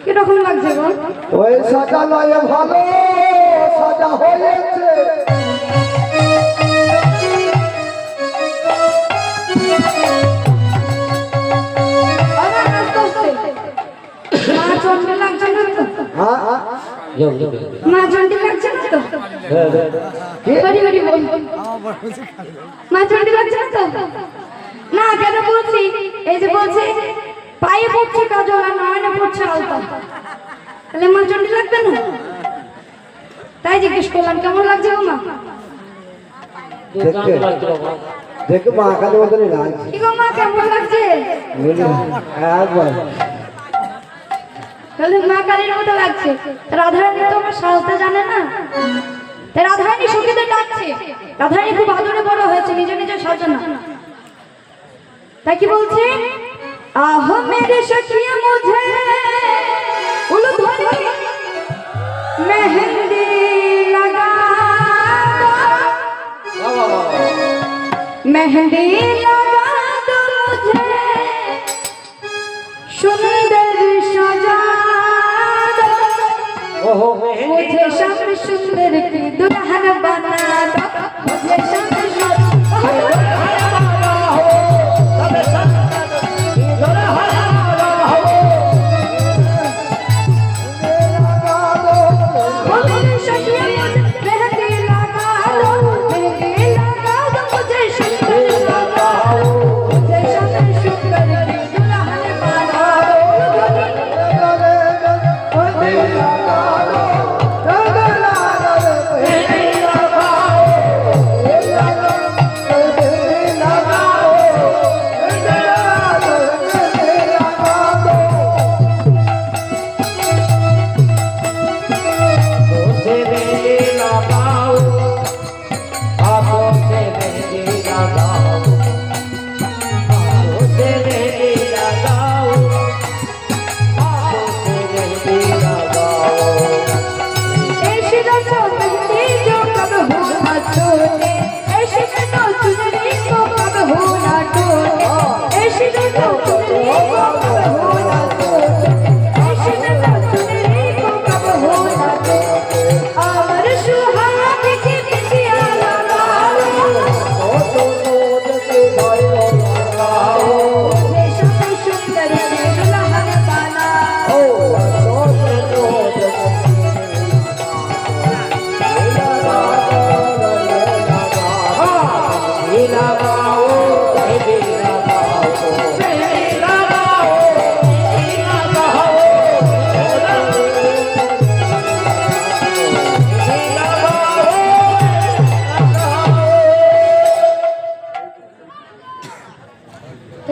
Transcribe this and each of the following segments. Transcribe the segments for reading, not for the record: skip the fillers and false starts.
কিরকম লাগছে গো? ওই সাজা নয় ভালো সাজা হয়েছে। মা চন্ডী লাগছে না তো? মা চন্ডী লাগছে না তো? হরি হরি বল। মা চন্ডী লাগছে না তো? না কেন বলছি, এই যে বলছি পায়ে পড়ছে কাজল আর নয়নে পড়ছে আলতা, তাহলে মা চন্ডী লাগবে না? তাই জিজ্ঞেস করলাম কেমন লাগছে গো মা? দেখো মা কালী মতনই লাগছে। কি গো মা কেমন লাগছে? একবার তাহলে মা কালীর মতো লাগছে। রাধারানী তো আমার সাজতে জানে না, তাই রাধারানী সখীদের ডাকছে। রাধারানী খুব আদরে বড় হয়েছে, নিজে নিজে সাজে না। তাই কি বলছে? আহ মেরে সখিয়া মুঝে উলুধ্বনি মেহেंदी लगा दो, मेहंदी लगा दो मुझे सुंदर सजा दो, मुझे श्याम सुंदर की दुल्हन बना दो, मुझे श्याम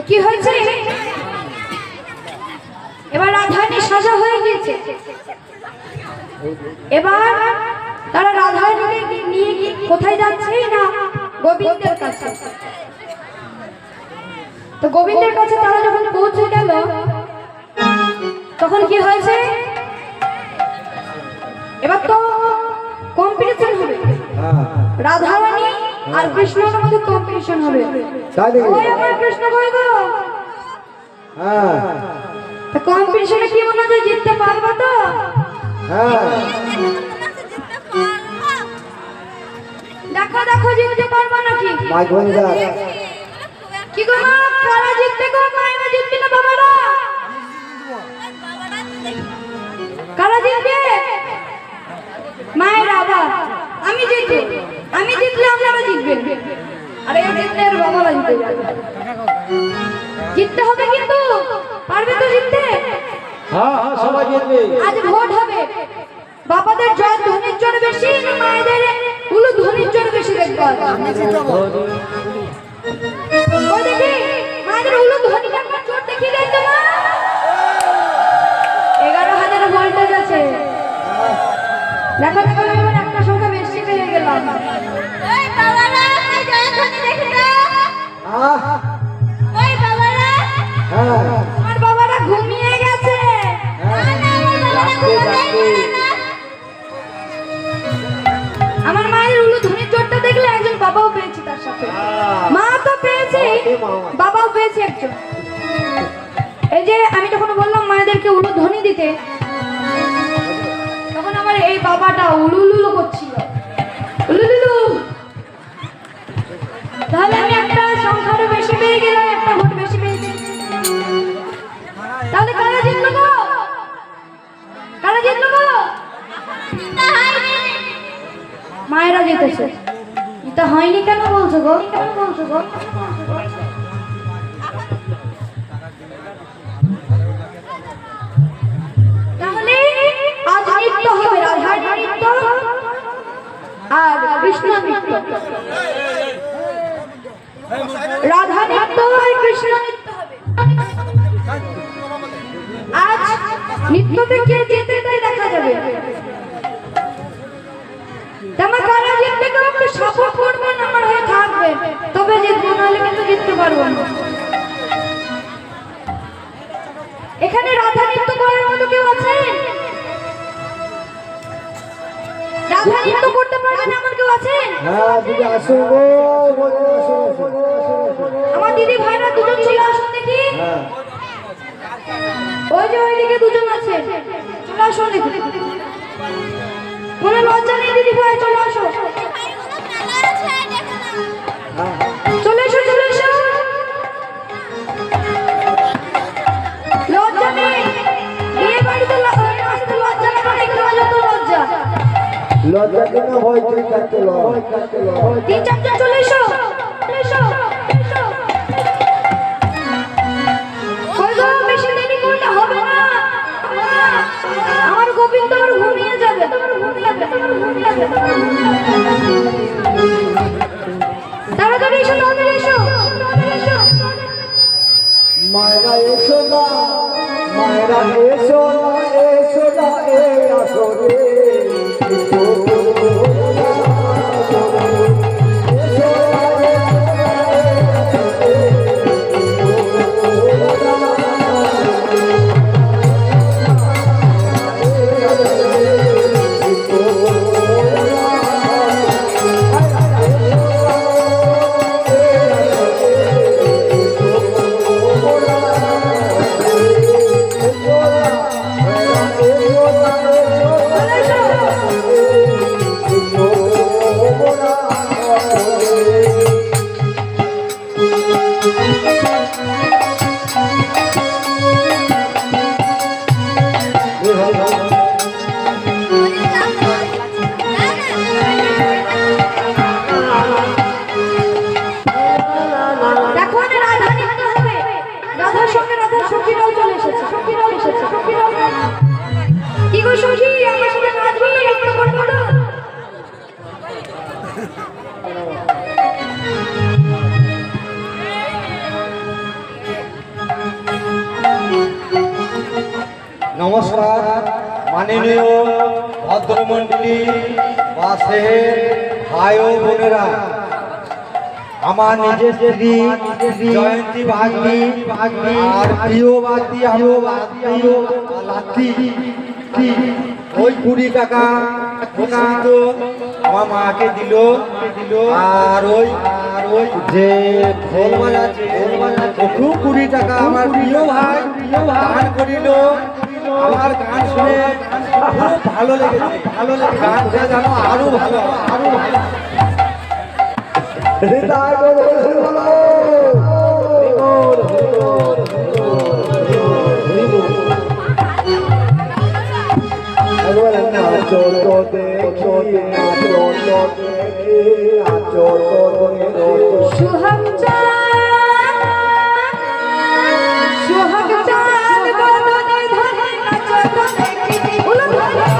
কি হয়েছে? এবার রাধারানী সাজা হয়ে গিয়েছে। এবার তারা রাধারানীকে নিয়ে কোথায় যাচ্ছে? না গোবিন্দের কাছে। তো গোবিন্দের কাছে তারা যখন পৌঁছে গেল তখন কি হয়েছে? এবার তো কম্পিটিশন হবে, রাধারানী আর কৃষ্ণের মধ্যে কম্পিটিশন হবে। ওই আমার কৃষ্ণ ভাই গো, তা কম্পিটিশনে কি মনে হয় জিততে পারবো তো? মাইগঞ্জা কি গো মা, কারা জিতবে গো? মায়েরা জিতবে না বাবারা? কারা জিতবে? মায়েরা। আবার আমি জিতবো? আমি জিতলে আপনারা জিতবেন, আর এই জিতলে আর বাবারা জিতবে। জিততে হবে কিন্তু, পারবে তো জিততে? হ্যাঁ হ্যাঁ সবাই জিতবে। আজ ভোট হবে, বাবাদের জয় ধ্বনির জোর বেশি না মায়েদের উলু ধ্বনির জোর বেশি? দেখবো ওই দেখি মায়েদের উলু ধ্বনিটা একবার জোর দেখিয়ে দেন তো মা। 11,000 ভোল্টেজ আছে। দেখো দেখো এবার একটা সংখ্যা বেশি পেয়ে গেলাম। ওই বাবারা ওই জয় ধ্বনি দেখে দাও। ওই বাবারা, হ্যাঁ আমার বাবারা ঘুমিয়ে গেছে। আমার মায়ের উলু ধ্বনির জোরটা দেখলে একজন বাবাও পেয়েছে, তার সাথে মা তো পেয়েছে, বাবাও পেয়েছে একজন। এই যে আমি যখন বললাম মায়েদেরকে উলু ধ্বনি দিতে, তখন আমার এই বাবাটা উলুলুলু করছিল, উলুলুলু। তাহলে আমি একটা সংখ্যারও বেশি পেয়ে গেলাম, একটা ভোট বেশি পেয়েছি। তাহলে কারা জিতলো গো? কারা জিতলো গো? মায়েরা জিতেছে। এটা হয়নি কেন বলছো গো? কেন বলছো গো? তাহলে আজ নৃত্য হবে, রাধার নৃত্য আর কৃষ্ণ নৃত্য। রাধা নৃত্য আর কৃষ্ণ নৃত্য হবে। আজ নৃত্যতে কে যেতে তাই দেখা যাবে। আমার কারা জিতবে কেউ একটু সাপোর্ট করবেন, আমার হয়ে থাকবে, তবে জিতবো, নাহলে কিন্তু জিততে পারবো না। এখানে রাধা নৃত্য করার মতো কেউ আছেন? রাধা নৃত্য করতে পারবেন এমন কেউ আছেন? হ্যাঁ দিদি আসো গো, আমার দিদি ভাইরা দুজন চলে আসুন দেখি। ওই যে ওইদিকে দুজন আছে, চলে আসুন দেখি। কোনো লজ্জা নেই দিদি ভাই, চলে আসো, চলে এসো, চলে এসো, লজ্জা নেই। বিয়ে বাড়িতে আসতে লজ্জা না, এগুলো যত লজ্জা। লজ্জা কেন হয়? তুই কাটতে লয়, 3-4 চলে এসো, চলে এসো, এসো। কই গো, বেশি দেরি করলে হবে না। আমার গোবিন্দ আর ঘুমিয়ে যাবে, তাড়াতাড়ি এসো, তাড়াতাড়ি এসো, এসো। মায়েরা এসো না, মায়েরা এসো না, এসো না, এই আসরে কি গো সখী, আমার সাথে নাচবে, নৃত্য করবো না? নমস্কার মাননীয় ভদ্রমন্ডলী, বাসের ভাই ও বোনেরা, আমার নিজের স্ত্রী জয়ন্তী বাগনি আর প্রিয় বাগনি লাত্তি ওই 20 টাকা তো আমার মাকে দিল। আর ওই যে ঢোল বাজাচ্ছে খুব 20 টাকা আমার প্রিয় ভাই গান করিল। আমার গান শুনে খুব ভালো লেগেছে, গানটা যেন আরো ভালো। হৃদয় বলো একবার নাচো তো দেখো নাচো তো দেখি নাচো তো দেখো সোহাগ চাঁদ বদনে ধরে নাচো তো দেখি উলু ধরে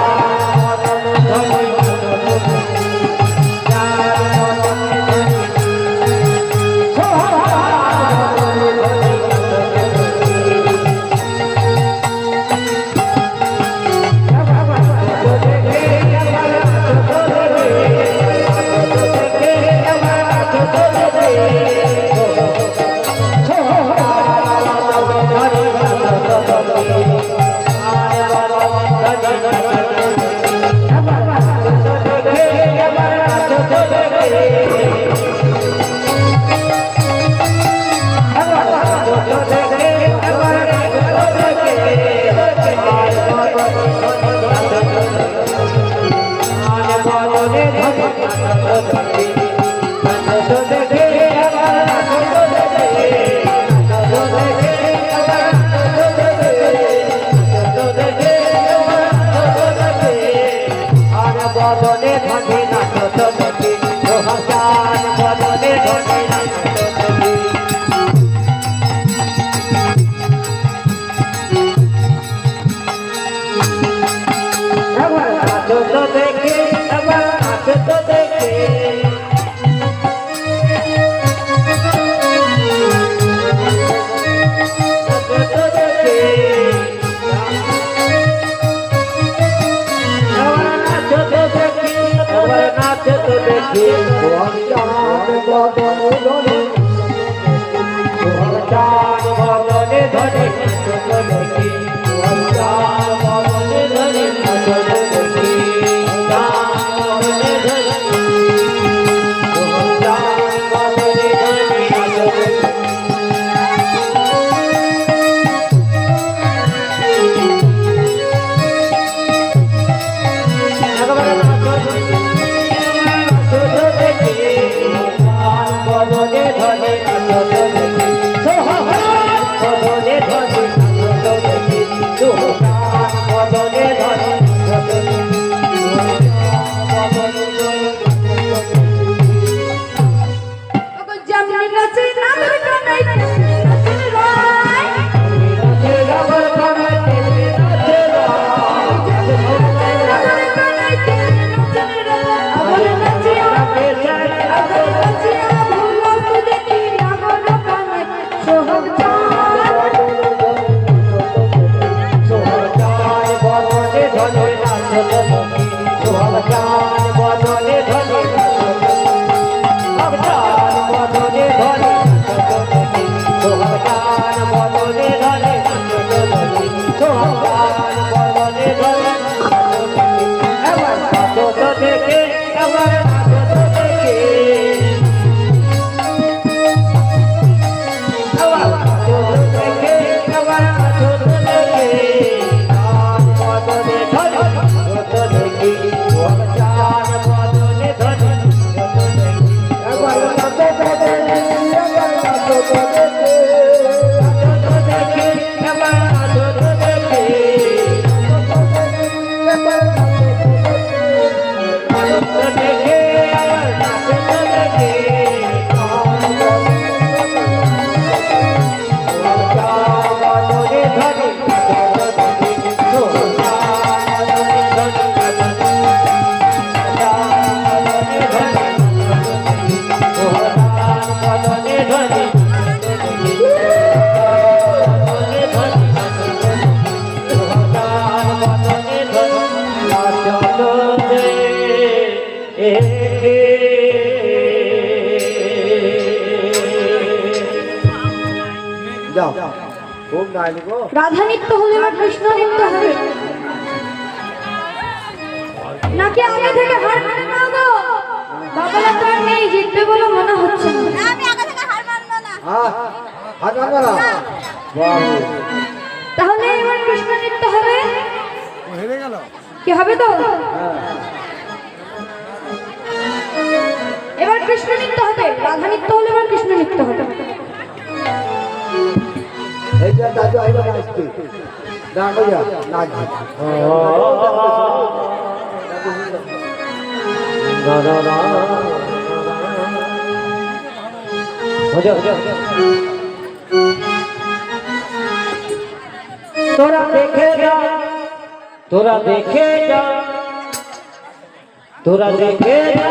রাধা নৃত্য হলে বা কৃষ্ণ নৃত্য হবে নাকি আগে থেকে হার মানে নাও গো বাবারা তো আর নেই জিতবে বলে মনে হচ্ছে না আমি আগে থেকে হার মানবো না হার মানবো না তাহলে এবার কৃষ্ণ নৃত্য হবে হেরে গেল কি হবে তো এবার কৃষ্ণ নৃত্য হবে বটে, রাধা নৃত্য হলে এবার কৃষ্ণ নৃত্য হবে। এই যে দাদু আইলো নাচতে গান বাজা নাচ না না না হজা হজা তোরা দেখে যা তোরা দেখে যা তোরা দেখে যা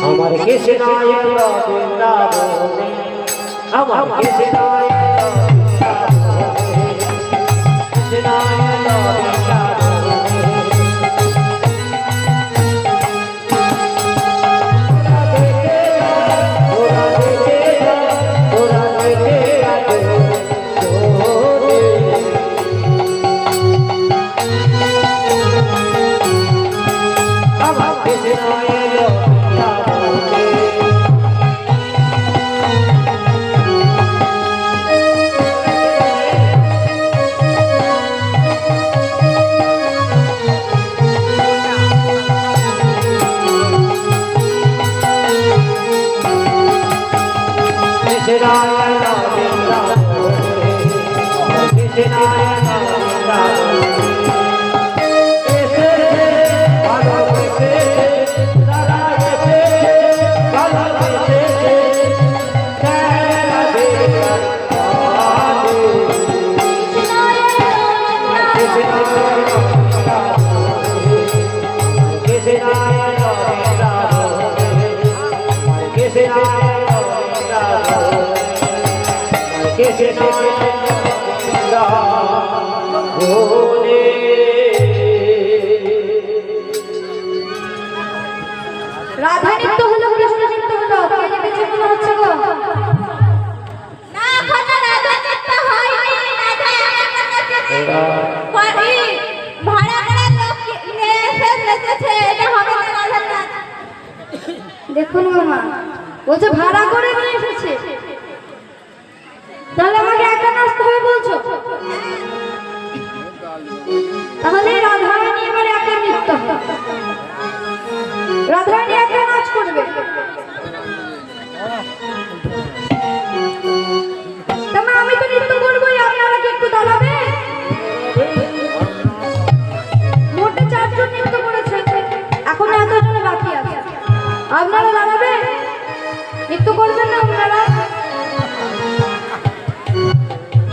আমার কৃষ্ণায় বৃন্দাবনে আমার কৃষ্ণায় কৃষ্ণায় রাধা নৃত্য হলো কৃষ্ণ নৃত্য হলো, কে যে বেঁচে মনে হচ্ছে গো? না এখনো রাধা নৃত্য হয়নি, রাধা এখনো নেচেছে। ভাড়া করা লোক নেচেছে, এটা হবে না রাধা নাচ। দেখুন মামা, বলছে ভাড়া করে নিয়ে এসেছে, তাহলে আমাকে একা নাচতে হবে বলছো? তাহলে রাধারানী এবার একা নৃত্য হবে, রাধারানী একা নাচ করবে। তাহলে আমি তো নৃত্য করবোই, আপনারা কি একটু দাঁড়াবে? মোটে 4 জন নৃত্য করেছে, এখন এতজন বাকি আছে, আপনারা দাঁড়াবে? নৃত্য করবেন না আপনারা?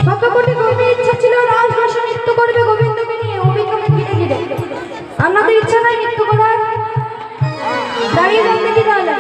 সবকটি কবির ইচ্ছা ছিল রাজহাঁস নৃত্য করবে গোবিন্দকে নিয়ে, গোবিন্দকে ঘিরে ঘিরে। আপনাদের ইচ্ছা নাই নৃত্য করার? দাঁড়িয়ে যান দেখি তাহলে।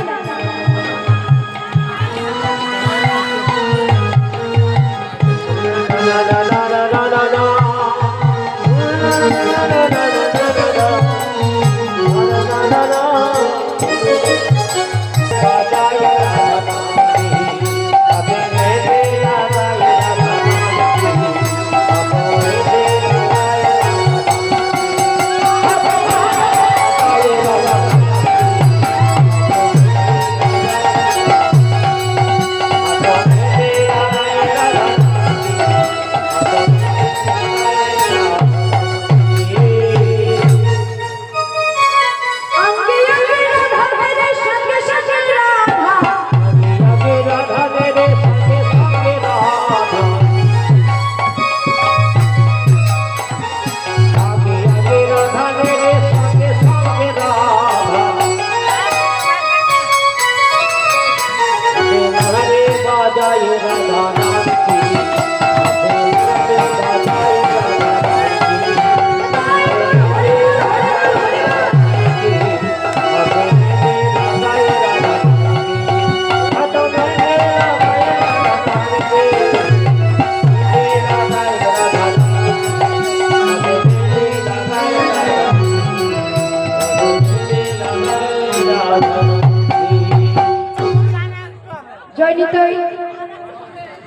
জয় নিতাই,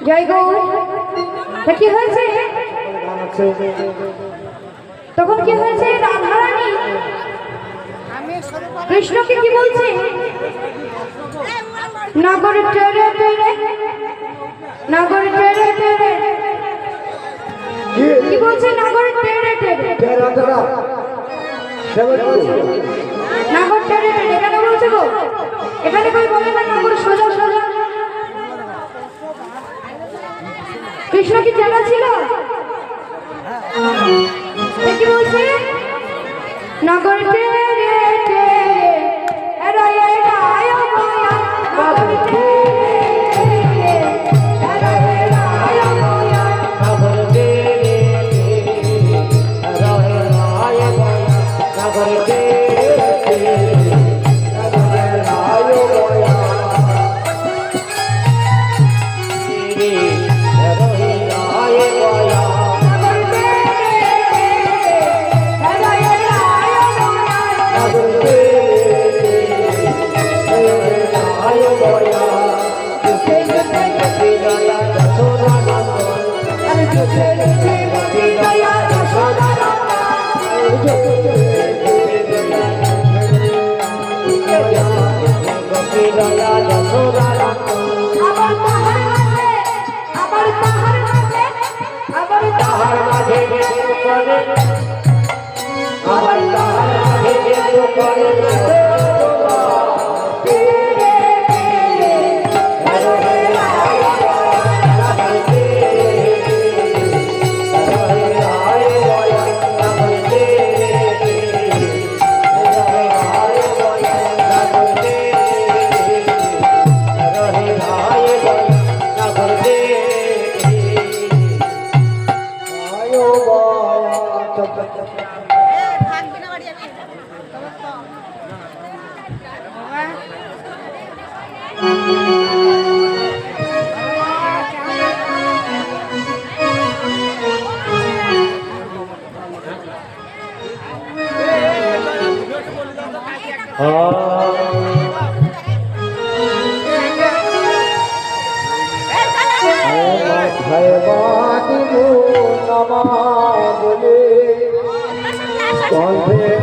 জয় গৌর। তা কি হয়েছে তখন? কি হয়েছে? রাধারানী কৃষ্ণকে কি বলছে? নাগরে টেরে টেরে, নাগরে টেরে টেরে, কি বলছে? নাগরে টেরে টেরে। নাগর টেনে টেনে কেন বলছে গো? এখানে কই বলে না নাগর সোজা সোজা? কৃষ্ণ কি জানা ছিল? এ কি বলছে? নাগর টেনে টেনে এরা এরা আয় মায়া নাগর টেনে এরা এরা আয় মায়া নাগর দে রহে রায় মায়া নাগর দে বলে